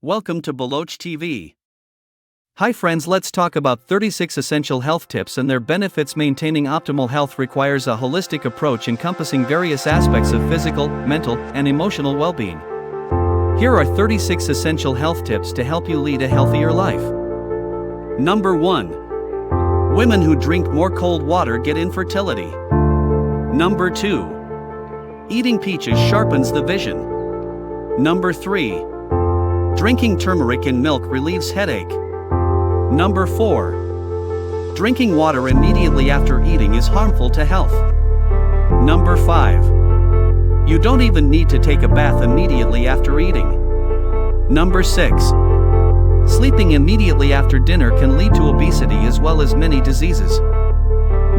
Welcome to Baloch TV. Hi friends, let's talk about 36 essential health tips and their benefits. Maintaining optimal health requires a holistic approach encompassing various aspects of physical, mental, and emotional well-being. Here are 36 essential health tips to help you lead a healthier life. Number 1. Women who drink more cold water get infertility. Number 2. Eating peaches sharpens the vision. Number 3. Drinking turmeric in milk relieves headache. Number 4. Drinking water immediately after eating is harmful to health. Number 5. You don't even need to take a bath immediately after eating. Number 6. Sleeping immediately after dinner can lead to obesity as well as many diseases.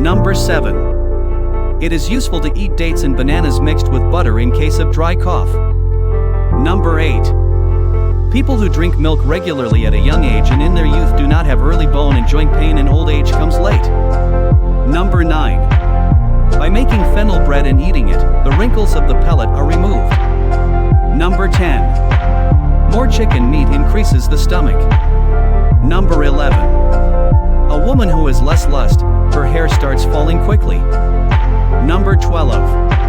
Number 7. It is useful to eat dates and bananas mixed with butter in case of dry cough. Number 8. People who drink milk regularly at a young age and in their youth do not have early bone and joint pain, and old age comes late. Number 9. By making fennel bread and eating it, the wrinkles of the pellet are removed. Number 10. More chicken meat increases the stomach. Number 11. A woman who has less lust, her hair starts falling quickly. Number 12.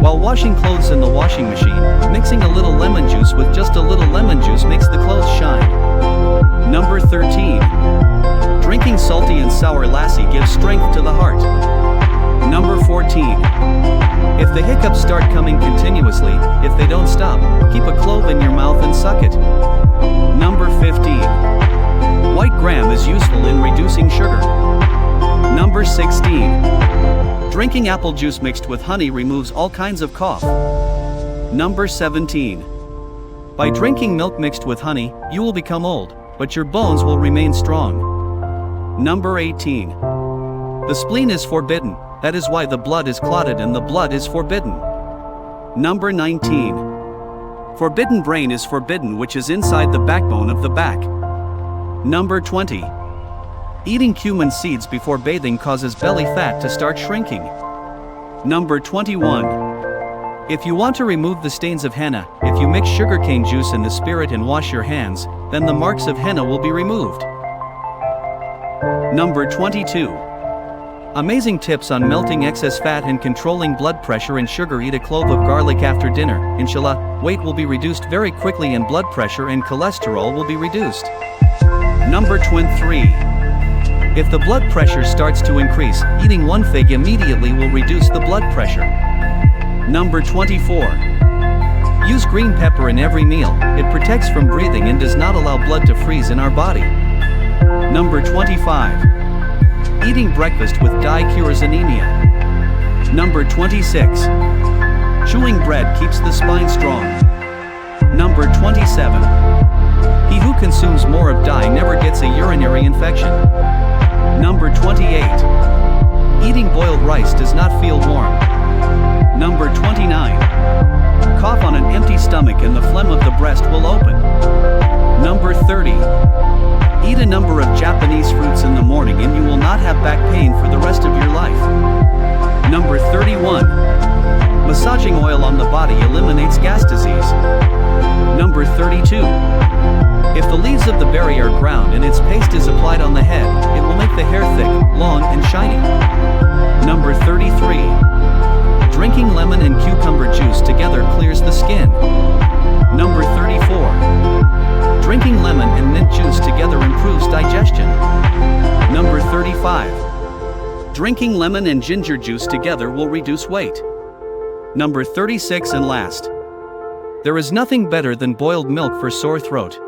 While washing clothes in the washing machine, mixing a little lemon juice with just a little lemon juice makes the clothes shine. Number 13. Drinking salty and sour lassi gives strength to the heart. Number 14. If the hiccups start coming continuously, if they don't stop, keep a clove in your mouth and suck it. Number 15. White gram is useful in reducing sugar. Number 16. Drinking apple juice mixed with honey removes all kinds of cough. Number 17. By drinking milk mixed with honey, you will become old, but your bones will remain strong. Number 18. The spleen is forbidden, that is why the blood is clotted and the blood is forbidden. Number 19. Forbidden brain is forbidden, which is inside the backbone of the back. Number 20. Eating cumin seeds before bathing causes belly fat to start shrinking. Number 21. If you want to remove the stains of henna, if you mix sugarcane juice in the spirit and wash your hands, then the marks of henna will be removed. Number 22. Amazing tips on melting excess fat and controlling blood pressure and sugar. Eat a clove of garlic after dinner. Inshallah, weight will be reduced very quickly and blood pressure and cholesterol will be reduced. Number 23. If the blood pressure starts to increase, eating one fig immediately will reduce the blood pressure. Number 24. Use green pepper in every meal. It protects from breathing and does not allow blood to freeze in our body. Number 25. Eating breakfast with dye cures anemia. Number 26. Chewing bread keeps the spine strong. Number 27. He who consumes more of dye never gets a urinary infection. Number 28. Eating boiled rice does not feel warm. Number 29. Cough on an empty stomach and the phlegm of the breast will open. Number 30. Eat a number of Japanese fruits in the morning and you will not have back pain for the rest of your life. Number 31. Massaging oil on the body eliminates gas disease. Number 32. If the leaves of the berry are ground and its paste is applied on the head, it will make the hair thick, long, and shiny. Number 33. Drinking lemon and cucumber juice together clears the skin. Number 34. Drinking lemon and mint juice together improves digestion. Number 35. Drinking lemon and ginger juice together will reduce weight. Number 36 and last. There is nothing better than boiled milk for sore throat.